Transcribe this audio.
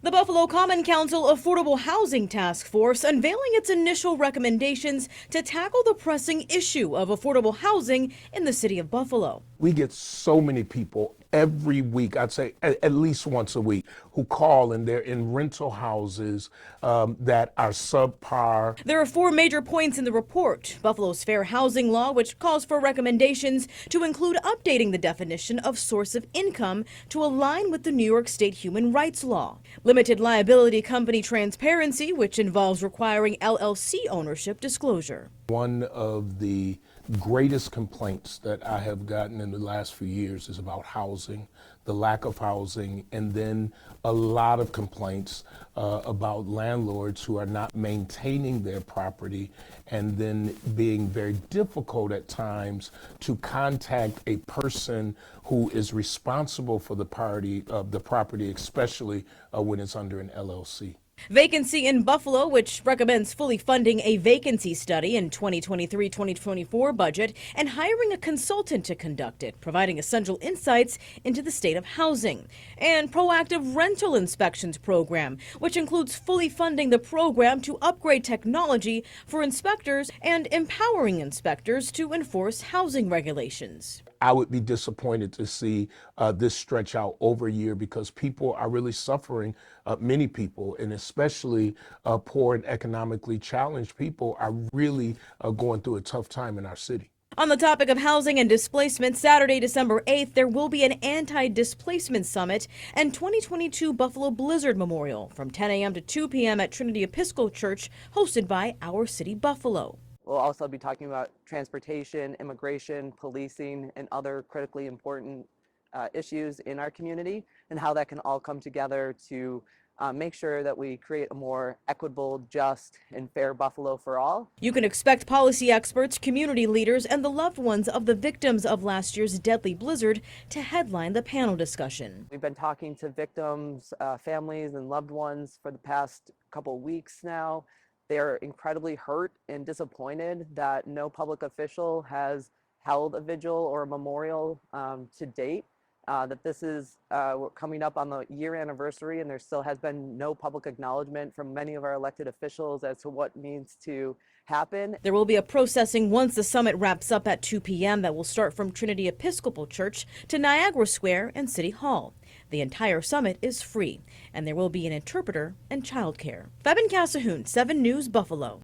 The Buffalo Common Council Affordable Housing Task Force unveiling its initial recommendations to tackle the pressing issue of affordable housing in the city of Buffalo. We get so many people every week, I'd say at least once a week, who call and they're in rental houses that are subpar. There are four major points in the report. Buffalo's Fair Housing Law, which calls for recommendations to include updating the definition of source of income to align with the New York State Human Rights Law. Limited liability company transparency, which involves requiring LLC ownership disclosure. One of the greatest complaints that I have gotten in the last few years is about housing, the lack of housing, and then a lot of complaints about landlords who are not maintaining their property and then being very difficult at times to contact a person who is responsible for the property, especially when it's under an LLC. Vacancy in Buffalo, which recommends fully funding a vacancy study in 2023-2024 budget and hiring a consultant to conduct it, providing essential insights into the state of housing. And proactive rental inspections program, which includes fully funding the program to upgrade technology for inspectors and empowering inspectors to enforce housing regulations. I would be disappointed to see this stretch out over a year because people are really suffering. Many people, and especially poor and economically challenged people, are really going through a tough time in our city. On the topic of housing and displacement, Saturday, December 8th, there will be an anti-displacement summit and 2022 Buffalo Blizzard Memorial from 10 a.m. to 2 p.m. at Trinity Episcopal Church, hosted by Our City Buffalo. We'll also be talking about transportation, immigration, policing, and other critically important issues in our community and how that can all come together to make sure that we create a more equitable, just, and fair Buffalo for all. You can expect policy experts, community leaders, and the loved ones of the victims of last year's deadly blizzard to headline the panel discussion. We've been talking to victims, families, and loved ones for the past couple weeks now. They are incredibly hurt and disappointed that no public official has held a vigil or a memorial to date. That this is coming up on the year anniversary and there still has been no public acknowledgement from many of our elected officials as to what needs to happen. There will be a processing once the summit wraps up at 2 p.m. that will start from Trinity Episcopal Church to Niagara Square and City Hall. The entire summit is free, and there will be an interpreter and childcare. Fabin Casahoon, 7 News, Buffalo.